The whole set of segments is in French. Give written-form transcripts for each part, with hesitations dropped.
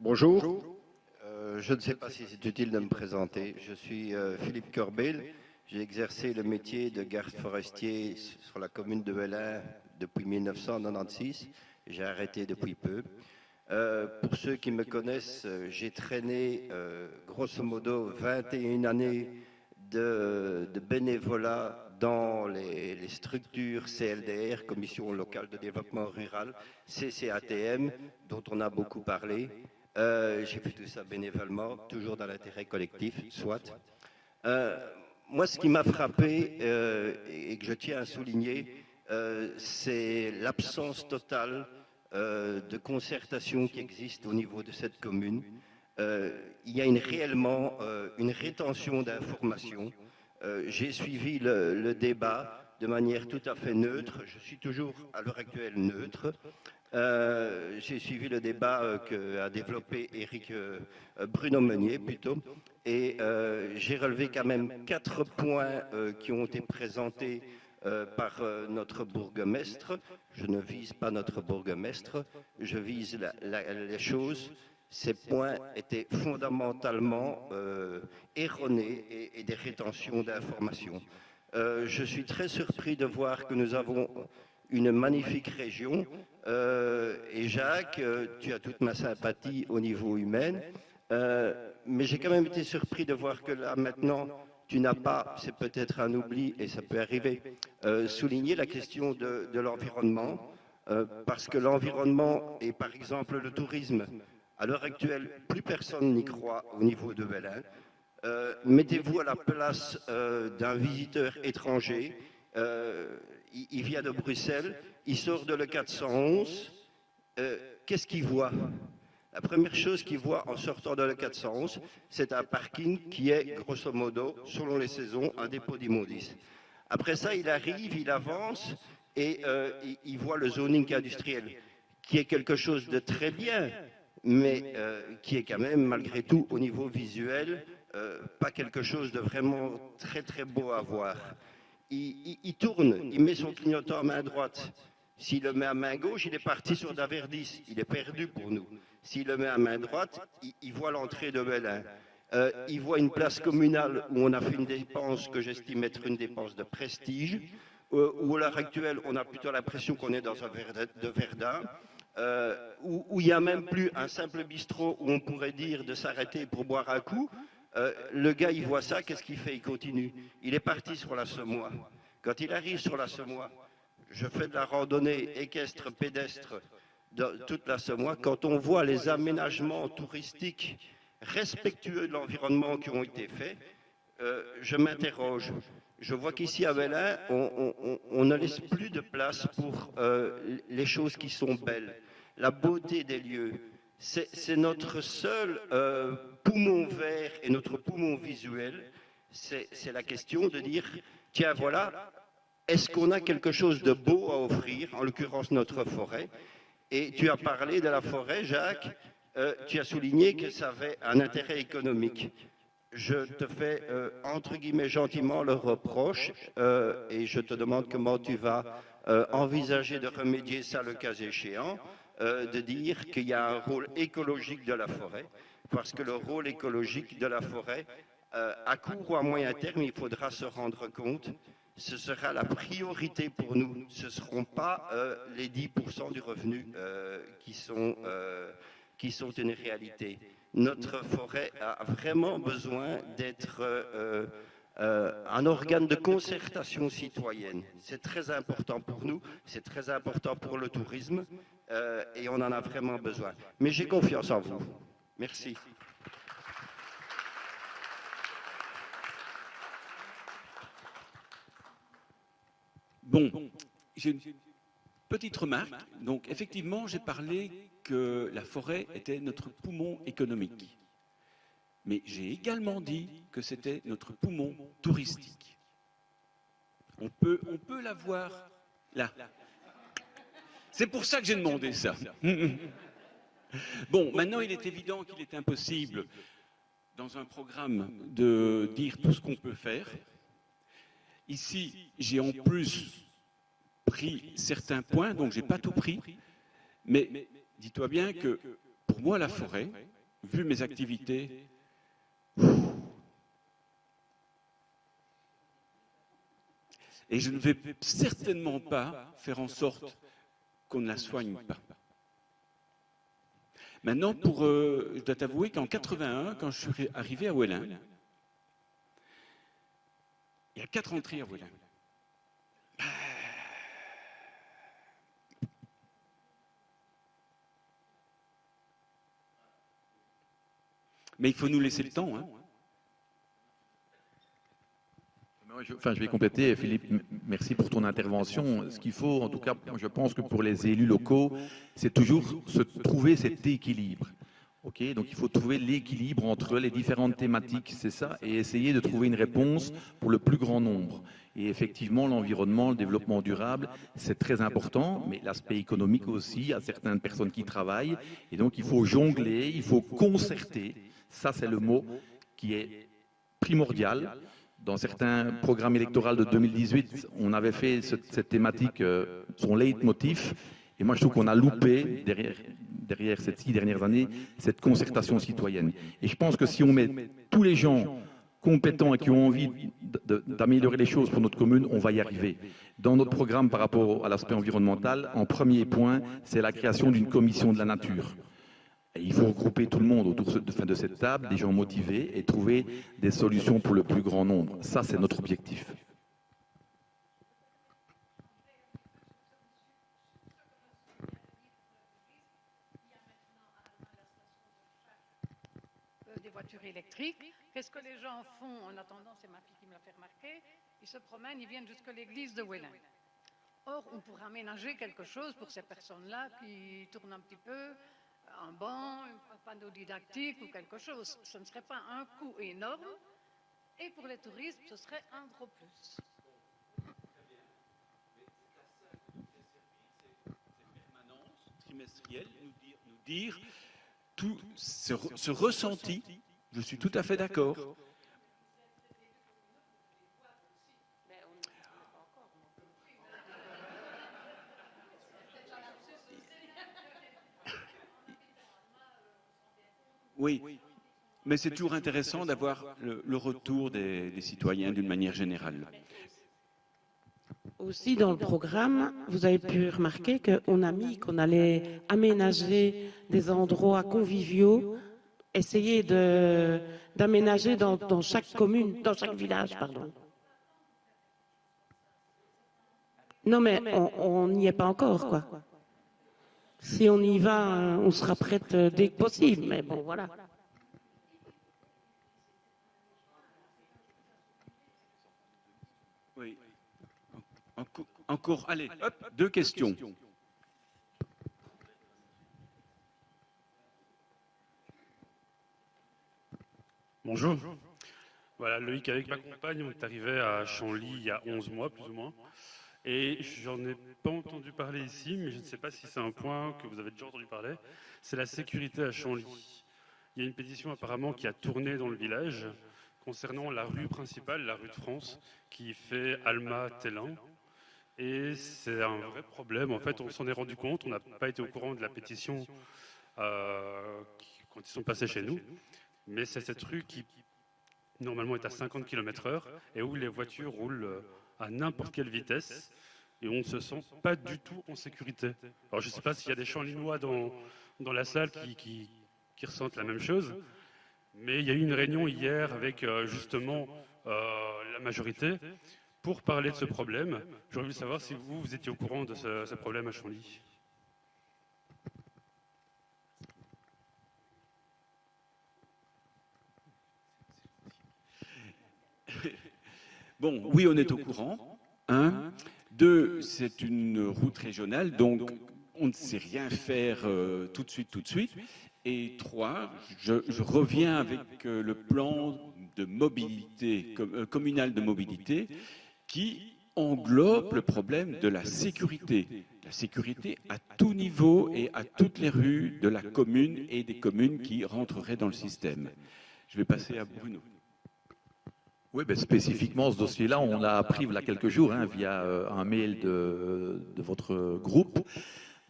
Bonjour. Je ne sais pas si c'est utile de me présenter. Je suis Philippe Corbel. J'ai exercé le métier de garde forestier sur la commune de Velin depuis 1996. J'ai arrêté depuis peu. Pour ceux qui me connaissent, j'ai traîné grosso modo 21 années de bénévolat dans les structures CLDR, Commission locale de développement rural, CCATM, dont on a beaucoup parlé. J'ai fait tout ça bénévolement, toujours dans l'intérêt collectif, soit. Moi, ce qui m'a frappé et que je tiens à souligner, c'est l'absence totale de concertation qui existe au niveau de cette commune. Il y a réellement une rétention d'informations. J'ai suivi le débat de manière tout à fait neutre. Je suis toujours à l'heure actuelle neutre. J'ai suivi le débat qu'a développé Éric Bruno Meunier plutôt, et j'ai relevé quand même 4 points qui ont été présentés par notre bourgmestre. Je ne vise pas notre bourgmestre, je vise les choses. Ces points étaient fondamentalement erronés et des rétentions d'informations. Je suis très surpris de voir que nous avons une magnifique région. Et Jacques, tu as toute ma sympathie au niveau humain, mais j'ai quand même été surpris de voir que là maintenant, tu n'as pas, c'est peut-être un oubli et ça peut arriver, souligné la question de l'environnement, parce que l'environnement et par exemple le tourisme, à l'heure actuelle, plus personne n'y croit au niveau de Velin. Mettez-vous à la place d'un visiteur étranger. Il vient de Bruxelles, il sort de le 411. Qu'est-ce qu'il voit? La première chose qu'il voit en sortant de le 411, c'est un parking qui est, grosso modo, selon les saisons, un dépôt d'immondices. Après ça, il arrive, il avance et il voit le zoning industriel, qui est quelque chose de très bien, mais qui est quand même, malgré tout, au niveau visuel, pas quelque chose de vraiment très très beau à voir. Il tourne, il met son clignotant à main droite. S'il le met à main gauche, il est parti sur Daverdis. Il est perdu pour nous. S'il le met à main droite, il voit l'entrée de Velin. Il voit une place communale où on a fait une dépense que j'estime être une dépense de prestige, où à l'heure actuelle, on a plutôt l'impression qu'on est dans un de Verdun, où il n'y a même plus un simple bistrot où on pourrait dire de s'arrêter pour boire un coup. Le gars, il voit ça, qu'est-ce qu'il fait? Il continue. Il est parti sur la Semois. Quand il arrive sur la Semois, je fais de la randonnée équestre, pédestre, dans toute la Semois. Quand on voit les aménagements touristiques respectueux de l'environnement qui ont été faits, je m'interroge. Je vois qu'ici à Velin, on ne laisse plus de place pour les choses qui sont belles. La beauté des lieux, c'est notre seul poumon vert et notre poumon visuel. C'est la question de dire, tiens voilà, est-ce qu'on a quelque chose de beau à offrir, en l'occurrence notre forêt? Et tu as parlé de la forêt, Jacques, tu as souligné que ça avait un intérêt économique. Je te fais, entre guillemets, gentiment le reproche et je te demande comment tu vas envisager de remédier ça le cas échéant, de dire qu'il y a un rôle écologique de la forêt, parce que le rôle écologique de la forêt, à court ou à moyen terme, il faudra se rendre compte, ce sera la priorité pour nous. Ce ne seront pas les 10% du revenu qui sont une réalité. Notre forêt a vraiment besoin d'être un organe de concertation citoyenne. C'est très important pour nous, c'est très important pour le tourisme et on en a vraiment besoin. Mais j'ai confiance en vous. Merci. Bon, j'ai une petite remarque. Donc, effectivement, j'ai parlé que la forêt était notre poumon économique. Mais j'ai également dit que c'était notre poumon touristique. On peut la voir là. C'est pour ça que j'ai demandé ça. Bon, maintenant, il est évident qu'il est impossible, dans un programme, de dire tout ce qu'on peut faire. Ici, j'ai en plus pris certains points, donc je n'ai pas tout pris, mais dis-toi bien que pour moi, la forêt, vu mes activités, et je ne vais certainement pas faire en sorte qu'on ne la soigne pas. Maintenant, je dois t'avouer qu'en 81, quand je suis arrivé à Ouélin, il y a 4 entrées à Ouélin. Mais il faut nous laisser le temps. Hein. Je vais compléter, Philippe, merci pour ton intervention. Ce qu'il faut, en tout cas, je pense que pour les élus locaux, c'est toujours trouver cet équilibre. Okay, donc il faut trouver l'équilibre entre les différentes thématiques, c'est ça, et essayer de trouver une réponse pour le plus grand nombre. Et effectivement, l'environnement, le développement durable, c'est très important, mais l'aspect économique aussi, il y a certaines personnes qui travaillent, et donc il faut jongler, il faut concerter, ça c'est le mot qui est primordial. Dans certains programmes électoraux de 2018, on avait fait cette thématique, son leitmotiv, et moi je trouve qu'on a loupé, derrière ces 6 dernières années, cette concertation citoyenne. Et je pense que si on met tous les gens compétents et qui ont envie d'améliorer les choses pour notre commune, on va y arriver. Dans notre programme par rapport à l'aspect environnemental, en premier point, c'est la création d'une commission de la nature. Et il faut regrouper tout le monde autour de cette table, des gens motivés, et trouver des solutions pour le plus grand nombre. Ça, c'est notre objectif. Des voitures électriques. Qu'est-ce que les gens font en attendant? C'est ma fille qui me l'a fait remarquer. Ils se promènent, ils viennent jusqu'à l'église de Ouélin. Or, on pourrait aménager quelque chose pour ces personnes-là qui tournent un petit peu, un banc, un panneau didactique ou quelque chose. Ce ne serait pas un coût énorme. Et pour les touristes, ce serait un gros plus. Trimestriel, nous dire tout ce ressenti, je suis tout à fait d'accord. Oui, mais c'est toujours intéressant d'avoir le retour des citoyens d'une manière générale. Aussi, dans le programme, vous avez pu remarquer qu'on a mis qu'on allait aménager des endroits conviviaux, essayer d'aménager dans chaque commune, dans chaque village, pardon. Non, mais on n'y est pas encore, quoi. Si on y va, on sera prête dès que possible, mais bon, voilà. Oui. Encore, allez, hop, 2 questions. Bonjour. Voilà, Loïc avec ma compagne, on est arrivé à Chanly il y a 11 mois, plus ou moins. Et j'en ai pas entendu parler ici, mais je ne sais pas si c'est un point que vous avez déjà entendu parler. C'est la sécurité à Chanly. Il y a une pétition apparemment qui a tourné dans le village concernant la rue principale, la rue de France, qui fait Alma-Télin. Et c'est un vrai problème. En fait, on s'en est rendu compte, on n'a pas été au courant de la pétition quand ils sont passés chez nous. Mais c'est cette rue qui, normalement, est à 50 km/h et où les voitures roulent à n'importe quelle vitesse. Et on ne se sent pas du tout en sécurité. Alors, je ne sais pas s'il y a des Chanlinois dans la salle qui ressentent la même chose. Mais il y a eu une réunion hier avec, justement, la majorité pour parler de ce problème. J'aurais voulu savoir si vous étiez au courant de ce problème à Chanly. Bon, oui, on est au courant. 1. 2, c'est une route régionale, donc on ne sait rien faire tout de suite. Et 3, je reviens avec le plan de mobilité, communal de mobilité, qui englobe le problème de la sécurité. La sécurité à tout niveau et à toutes les rues de la commune et des communes qui rentreraient dans le système. Je vais passer à Bruno. Oui, ben spécifiquement, ce dossier-là, on l'a appris il y a quelques jours via un mail de votre groupe.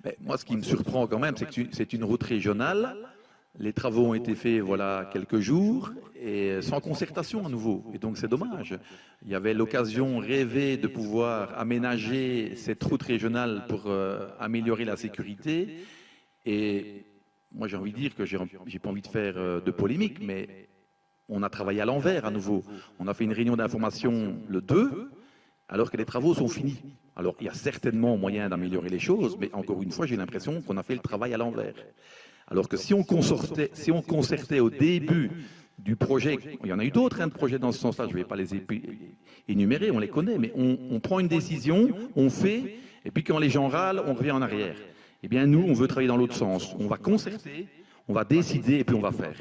Mais moi, ce qui me surprend quand même, c'est que c'est une route régionale Les travaux ont été faits voilà quelques jours et sans concertation à nouveau. Et donc c'est dommage. Il y avait l'occasion rêvée de pouvoir aménager cette route régionale pour améliorer la sécurité. Et moi j'ai envie de dire que j'ai pas envie de faire de polémique, mais on a travaillé à l'envers à nouveau. On a fait une réunion d'information le 2, alors que les travaux sont finis. Alors il y a certainement moyen d'améliorer les choses, mais encore une fois j'ai l'impression qu'on a fait le travail à l'envers. Alors que si on concertait au début du projet, il y en a eu d'autres de projets dans ce sens-là, je ne vais pas les énumérer, on les connaît, mais on prend une décision, on fait, et puis quand les gens râlent, on revient en arrière. Eh bien nous, on veut travailler dans l'autre sens. On va concerter, on va décider, et puis on va faire.